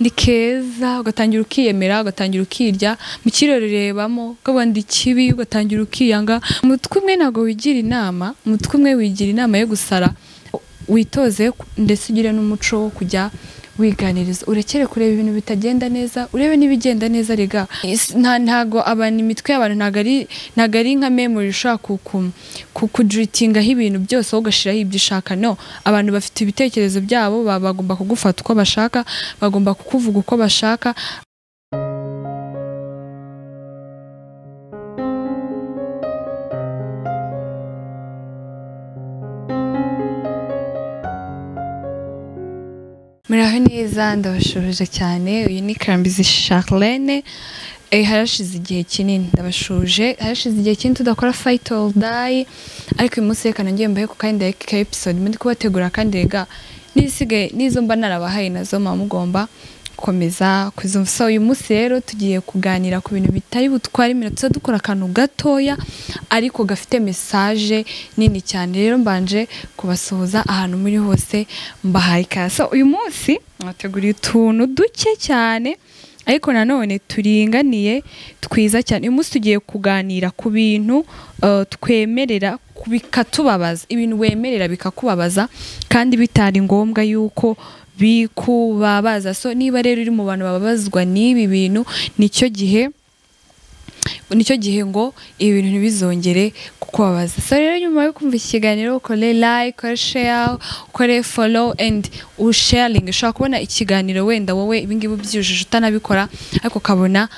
ndi keza ugatangira ukiyemera ugatangira ukirya mu kirori rebamo ukavuga ndi kibi ugatangira ukiyanga umutwe umwe ntago wigira inama umutwe umwe wigira inama yo gusara witoze ndetse ugire n'umuco wo kujya wiganiriza urekere kureba ibintu bitagenda neza urebe n'ibigenda neza rega ntago abantu imitwe y'abantu ntago ari nka memory ushaka kudritinga ibintu byose aho ugashiraho ibyo ushaka no abantu bafite ibitekerezo byabo bagomba kugufata uko bashaka bagomba kukuvuga uko bashaka muraho neza ndabashuje cyane uyu ni Karambizi Charlene harashize igihe kinini ndabashuje harashize igihe kinini tudakora fight all day ariko uyu munsi reka nongeye mbahe ku kandi ka episode ndi kubategura kandi rega nisigaye nizo mba narabahaye nazo mugomba komeza kuzumva so uyu munsi rero tugiye kuganira ku bintu bitari butwara iminota dukora akantu gatoya ariko gafite message nini cyane rero mbanje kubasuhuza ahantu muri hose mbahaye so uyu munsi nateguriye utuntu duke cyane ariko nanone turinganiye twiza cyane uyu munsi tugiye kuganira ku bintu twemerera bikatubabaza ibintu wemerera bikakubabaza kandi bitari ngombwa yuko bikubabaza so niba rero uri mu bantu bababazwa n'ibi bintu nicyo gihe ngo ibi bintu ntibizongere kukubabaza so rero nyuma yo kumva ikiganiro ukore like ukore share ukore follow and sharing ushobora kubona ikiganiro wenda wowe ibingibi byujuje utanabikora ariko kabona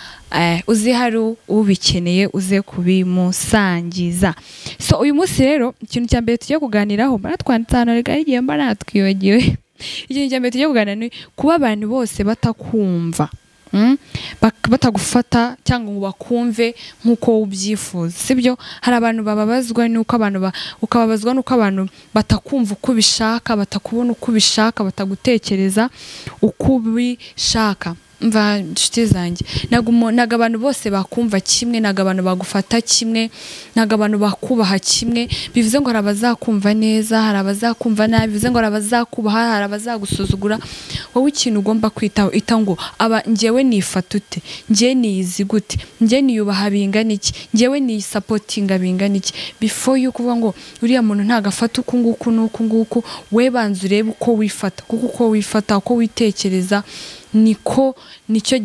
uzi hari ubikeneye uze kubimusangiza so uyu munsi rero ikintu cya mbere tugiye kuganiraho baratwanditsana rega igihe mba natwiyogiwe ikintu cya mbere tugiye kuganira ni kuba abantu bose batakumva batagufata cyangwa ngo bakumve nk'uko ubyifuza sibyo hari abantu bababazwa nuko ukababazwa nuko abantu batakumva uko ubishaka batakubona uko ubishaka batagutekereza uko ubishaka mva nshuti zanjye nago abantu bose bakumva kimwe nago abantu bagufata kimwe nago abantu bakubaha kimwe bivuze ngo harabazakumva neza harabazakumva nabi bivuze ngo harabazakubaha harabazagusuzugura wowe ikintu ugomba kwitaho itango njyewe nifata ute njye niyizi gute njye niyubaha bingana iki njyewe ni supportinga bingana iki before you kuvuga ngo uriya muntu ntagafata uku nguku nuku nguku we banza urebe uko wifata kuko uko wifata uko witekereza nicyo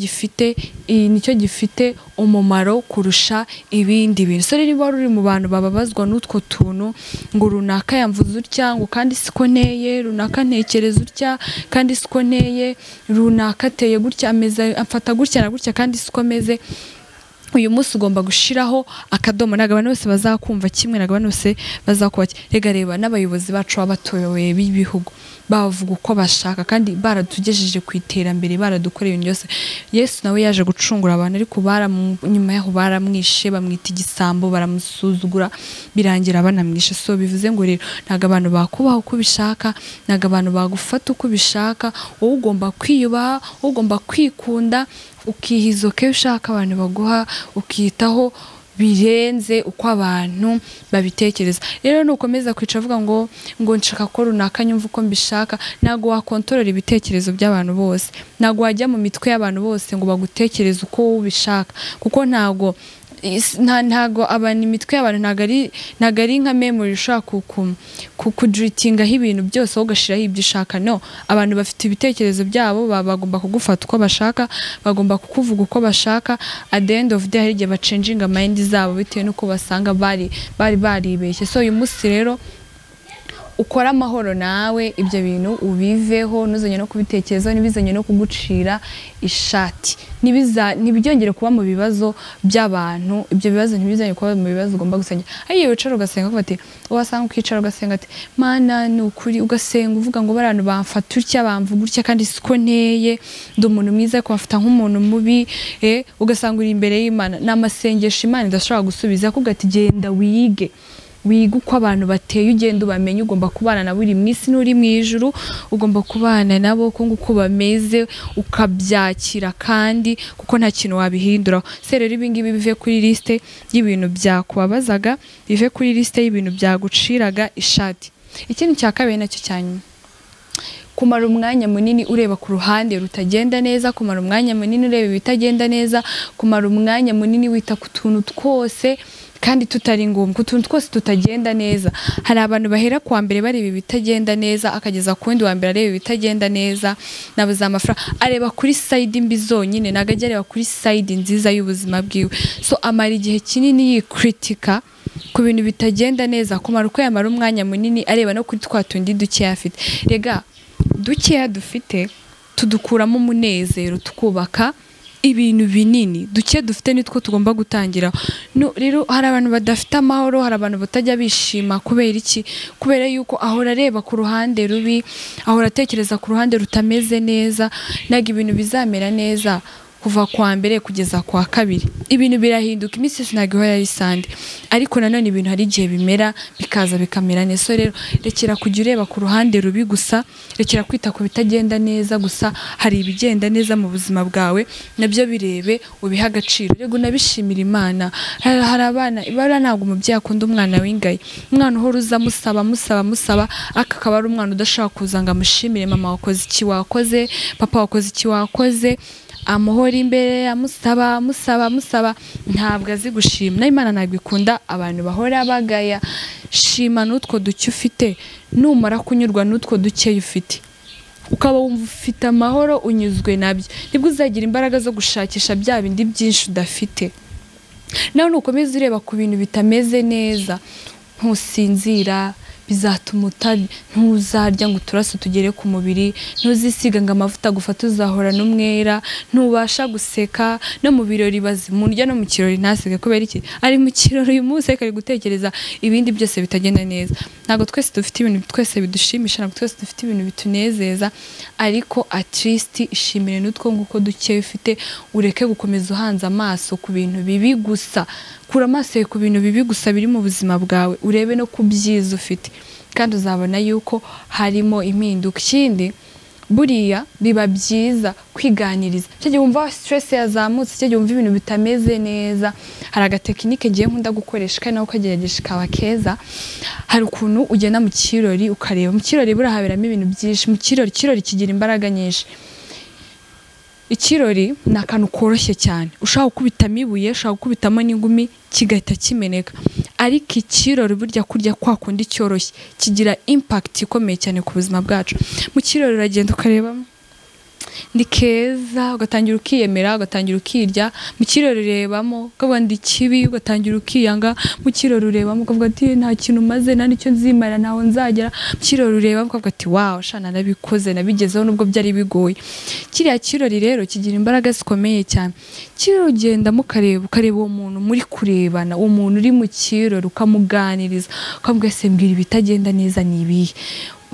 gifite umumaro kurusha ibindi bintu so rero niba uri mu bantu bababazwa n'utwo tuntu ngo runaka yamvuze utya ngo kandi siko nteye runaka ntekereza utya kandi siko nteye runaka ateye gutya ameze amfata gutya na gutya kandi siko meze uyu munsi ugomba gushiraho akadomo n'abantu bose bazakumva kimwe n'abantu bose bazakubaza rega reba n'abayobozi bacu abatoyoye b'ibihugu bavuga uko bashaka kandi baratugejeje ku iterambere baradukoreye ibintu byose Yesu nawe yaje gucungura abantu ariko nyuma yaho baramwishe bamwita igisambo baramusuzugura birangira banamwishe so bivuze ngo rero ntago abantu bakubaha uko bishaka ntago abantu bagufata uko bishaka wowe ugomba kwiyubaha ugomba kwikunda ukihizo ke ushaka abantu baguha ukitaho birenze uko abantu babitekereza rero nukomeza kwica avuga ngo nshaka ko runaka nyumva uko mbishaka nago wakontorora ibitekerezo by'abantu bose nago wajya mu mitwe y'abantu bose ngo bagutekereze uko ubishaka kuko ntago abantu imitwe y'abantu ntago ari nka memory ushaka kudritinga ibintu byose aho ugashiraho ibyo ushaka no abantu bafite ibitekerezo byabo bagomba kugufata uko bashaka bagomba kukuvuga uko bashaka at the end of the day hari igihe bacenjinga mind zabo bitewe nuko basanga bari baribeshye so uyu munsi rero ukora amahoro nawe ibyo bintu ubiveho nuzanye no kubitekerezo nibizanye no kugucira ishati nibyongere kuba mu bibazo by'abantu ibyo bibazo ntibizanye kuba mu bibazo ugomba gusenya ayiye wicara ugasenga ko ati wasanga ukicara ugasenga ati mana ni ukuri ugasenga uvuga ngo barantu bamfata utya bamvuga utya kandi siko nteye ndi umuntu mwiza ko bafata nk'umuntu mubi ugasanga uri imbere y'Imana n'amasengesho Imana idashobora gusubiza kuko ati genda wiga uko abantu bateye ugenda ubamenye ugomba kubana nabo uri mu isi n'uri mu ijuru ugomba kubana nabo uko bameze ukabyakira kandi kuko nta kintu wabihindura se rero ibingibi bive kuri liste y'ibintu byakubabazaga bive kuri liste y'ibintu byaguciraga ishati ikindi cya kabiri nacyo cyanyuma kumara umwanya munini ureba ku ruhande rutagenda neza, kumara umwanya munini ureba ibitagenda neza, kumara umwanya munini wita ku tuntu twose kandi tutari ngombwa, utuntu twose tutagenda neza. Hari abantu bahera kwa mbere bareba ibitagenda neza akageza ku wundi wa mbere areba ibitagenda neza, nabuze amafaranga, areba kuri side mbi zonyine, ntago ajya areba kuri side nziza y'ubuzima bwiwe. So amara igihe kinini yikritika ku bintu bitagenda neza, kumara uko yamara umwanya munini areba no kuri twa tundi dukeya afite. Rega dukeya dufite tudukuramo umunezero, tukubaka ibintu binini. Duke dufite nitwo tugomba gutangira. No rero hari abantu badafite amahoro, hari abantu batajya bishima kubera iki? Kubera yuko ahora areba ku ruhande rubi, ahora atekereza ku ruhande rutameze neza. Naga ibintu bizamera neza kuva kwa mbere kugeza kwa kabiri, ibintu birahinduka, iminsi yose ntago ihora ari sande, ariko nanone ibintu hari igihe bimera bikaza bikamera neza. So rero rekera kujya ureba ku ruhande rubi gusa, rekera kwita ku bitagenda neza gusa, hari ibigenda neza mu buzima bwawe nabyo birebe ubiha agaciro. Rego nabishimira Imana. Hari abana ibara ntabwo umubyeyi akunda umwana w'ingayi, umwana uhora uza musaba akaba ari umwana udashaka kuza ngo amushimire, mama wakoze iki, wakoze papa wakoze iki, wakoze, amuhora imbere amusaba ntabwo azi gushima. Na Imana ntabwo ikunda abantu bahora bagaya. Shima n'utwo duke ufite, numara kunyurwa n'utwo duke ufite ukaba wumva ufite amahoro, unyuzwe nabyo, nibwo uzagira imbaraga zo gushakisha bya bindi byinshi udafite. Nawe nukomeza ureba ku bintu bitameze neza, ntusinzira, bizatuma ntuzarya ngo uturase tugere ku mubiri, ntuzisiga ngo amavuta gufata uzahora n'umwera, ntubasha guseka, no mu birori bazimurya, no mu kirori ntaseke. Kubera iki? Ari mu kirori uyu munsi ari gutekereza ibindi byose bitagenda neza. Ntabwo twese dufite ibintu twese bidushimisha, ntabwo twese dufite ibintu bitunezeza, ariko at least ishimire n'utwo nguko duke ufite, ureke gukomeza uhanze amaso ku bintu bibi gusa. Kura amaso ku bintu bibi gusa biri mu buzima bwawe, urebe no ku byiza ufite, kandi uzabona yuko harimo impinduka. Ikindi buriya biba byiza kwiganiriza. Cyo gihe wumva stress yazamutse, cyo gihe wumva ibintu bitameze neza, hari agatekinike ngiye nkunda gukoresha kandi nawe ukagerageje kaba keza. Hari ukuntu ugenda mu kirori ukareba, mu kirori burahaberamo ibintu byinshi, mu kirori kigira imbaraga nyinshi. Ikirori ni akantu koroshye cyane, ushaka gukubitamo ibuye, ushaka gukubitamo n'ingumi kigahita kimeneka. Ariko ikirori burya kurya kwa kundi cyoroshye kigira impact ikomeye cyane ku buzima bwacu. Mu kirori uragenda ukarebamo ndi keza, ugatangira ukiyemera, ugatangira ukirya. Mu kirori urebamo ukavuga ndi kibi, ugatangira ukiyanga. Mu kirori urebamo ukavuga ati nta kintu maze, nta nicyo nzimara, ntaho nzagera. Mu kirori urebamo ukavuga ati wow, shana nabikoze, nabigezeho nubwo byari bigoye. Kiriya kirori rero kigira imbaraga zikomeye cyane. Kirori ugenda ukareba uwo muntu muri kurebana, uwo muntu uri mu kirori ukamuganiriza, ukavuga se mbwira ibitagenda neza ni ibihe,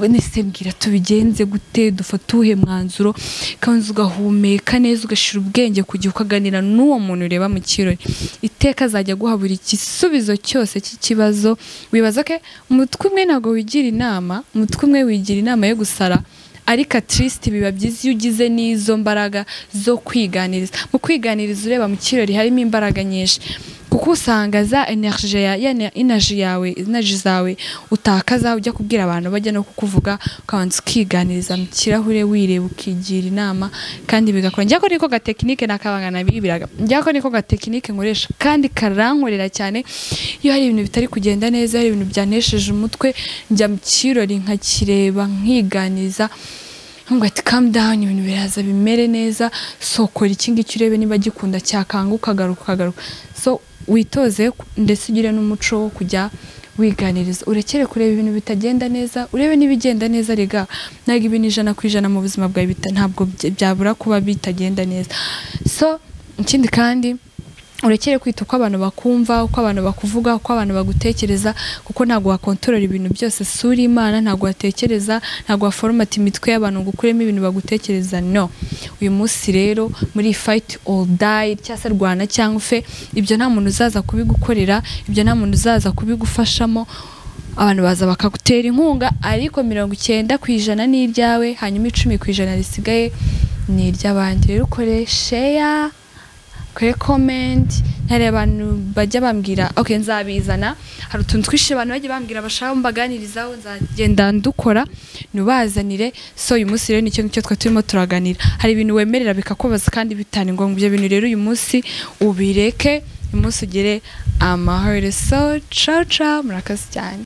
nese mbwira tubigenze gute, dufata uhe mwanzuro, kanzu ugahumeka neza, ugashira ubwenge kugiye ukaganira n'uwo muntu ureba mu kirori. Iteka azajya guhabura igisubizo cyose cy'ikibazo wibaza ke. Umutwe umwe ntago wigira inama, umutwe umwe wigira inama yo gusara, ariko at least biba byiza iyo ugize n'izo mbaraga zo kwiganiriza. Mu kwiganiriza ureba mu kirori harimo imbaraga nyinshi, kuko usanga za energy zawe utakaza ujya kubwira abantu bajya no kukuvuga, ukabanza ukiganiriza mu kirahure wireba ukigira inama, kandi bigakora. Njya ko niko gatekinike nakabangana bibiraga, njya ko niko gatekinike nkoresha kandi karankorera cyane. Iyo hari ibintu bitari kugenda neza, hari ibintu byanesheje umutwe, njya mu kirori nkakireba nkiganiza, ngo ati calm down, ibintu biraza bimere neza. Sokora iki ngiki urebe niba gikunda cyakanga ukagaruka. So witoze ndetse ugire n'umuco wo kujya wiganiriza, urekere kureba ibintu bitagenda neza, urebe n'ibigenda neza. Rega ntabwo ibintu 100% mu buzima bwawe ntabwo byabura kuba bitagenda neza. So ikindi kandi urekere kwita uko abantu bakumva, uko abantu bakuvuga, uko abantu bagutekereza, kuko ntabwo wakontorora ibintu byose. Suri Imana, ntabwo watekereza, ntabwo waforomata imitwe y'abantu ngo ukuremo ibintu bagutekereza. No, uyu munsi rero muri fight or die, cyase rwana cyangwa ufe, ibyo nta muntu uzaza kubigukorera, ibyo nta muntu uzaza kubigufashamo. Abantu baza bakagutera inkunga, ariko 90% ni iryawe, hanyuma 10% risigaye ni iry'abandi. Rero ukore share, kuri comment. Hari abantu bajya bambwira okay nzabizana, hari utuntu twishe abantu bajya bambwira bashaka mbaganirizaho, nzagenda ndukora nubazanire. So uyu munsi rero nicyo twa turimo turaganira. Hari ibintu wemerera bikakubaza kandi bitani ngo ibyo bintu rero uyu munsi ubireke, uyu munsi ugire amahoro. So ciao ciao, murakaze cyane.